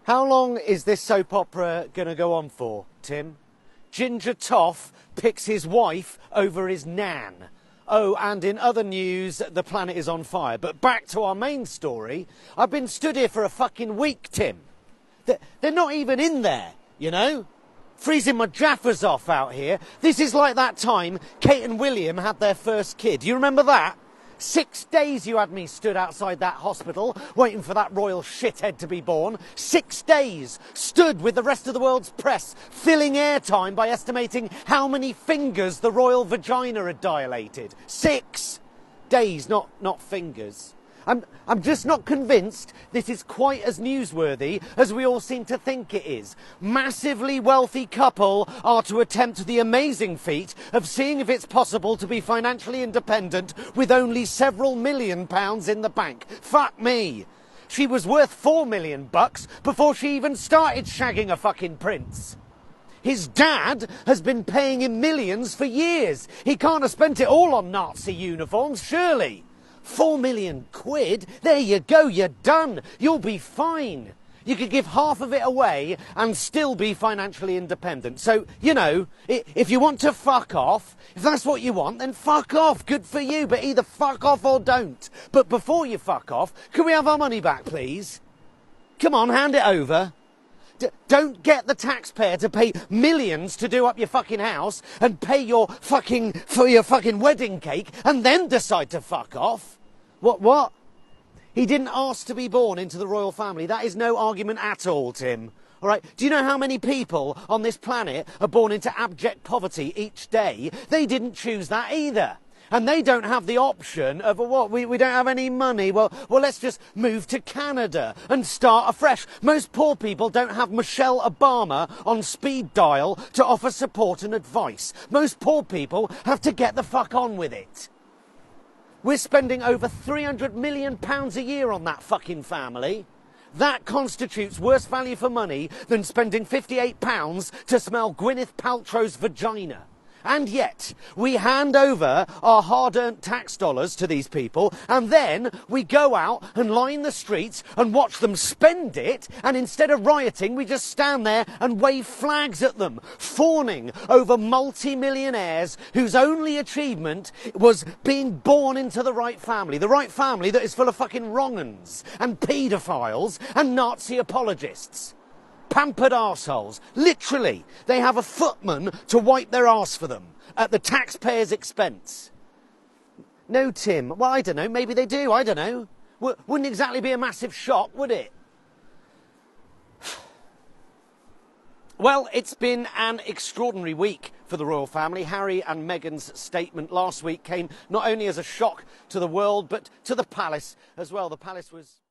How long is this soap opera going to go on for, Tim? Ginger Toff picks his wife over his nan. Oh, and in other news, the planet is on fire. But back to our main story. I've been stood here for a fucking week, Tim. They're not even in there, you know? Freezing my jaffers off out here. This is like that time Kate and William had their first kid. You remember that? 6 days you had me stood outside that hospital waiting for that royal shithead to be born. 6 days stood with the rest of the world's press filling airtime by estimating how many fingers the royal vagina had dilated. 6 days, not fingers. I'm just not convinced this is quite as newsworthy as we all seem to think it is. Massively wealthy couple are to attempt the amazing feat of seeing if it's possible to be financially independent with only several £1 million in the bank. Fuck me. She was worth $4 million before she even started shagging a fucking prince. His dad has been paying him millions for years. He can't have spent it all on Nazi uniforms, surely. 4 million quid? There you go, you're done. You'll be fine. You could give half of it away and still be financially independent. So, you know, if you want to fuck off, if that's what you want, then fuck off. Good for you, but either fuck off or don't. But before you fuck off, can we have our money back, please? Come on, hand it over. Don't get the taxpayer to pay millions to do up your fucking house and pay for your fucking wedding cake and then decide to fuck off. What? He didn't ask to be born into the royal family. That is no argument at all, Tim. All right? Do you know how many people on this planet are born into abject poverty each day? They didn't choose that either. And they don't have the option of, what, we don't have any money. Well, let's just move to Canada and start afresh. Most poor people don't have Michelle Obama on speed dial to offer support and advice. Most poor people have to get the fuck on with it. We're spending over £300 million a year on that fucking family. That constitutes worse value for money than spending £58 to smell Gwyneth Paltrow's vagina. And yet, we hand over our hard-earned tax dollars to these people, and then we go out and line the streets and watch them spend it, and instead of rioting, we just stand there and wave flags at them, fawning over multi-millionaires whose only achievement was being born into the right family that is full of fucking wrong-uns and paedophiles and Nazi apologists. Pampered arseholes. Literally, they have a footman to wipe their arse for them at the taxpayer's expense. No, Tim. Well, I don't know. Maybe they do. I don't know. Wouldn't exactly be a massive shock, would it? Well, it's been an extraordinary week for the royal family. Harry and Meghan's statement last week came not only as a shock to the world, but to the palace as well. The palace was...